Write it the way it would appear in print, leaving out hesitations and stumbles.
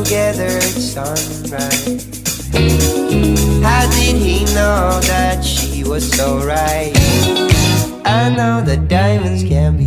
Together at sunrise. How did he know that she was so right? I know that diamonds can be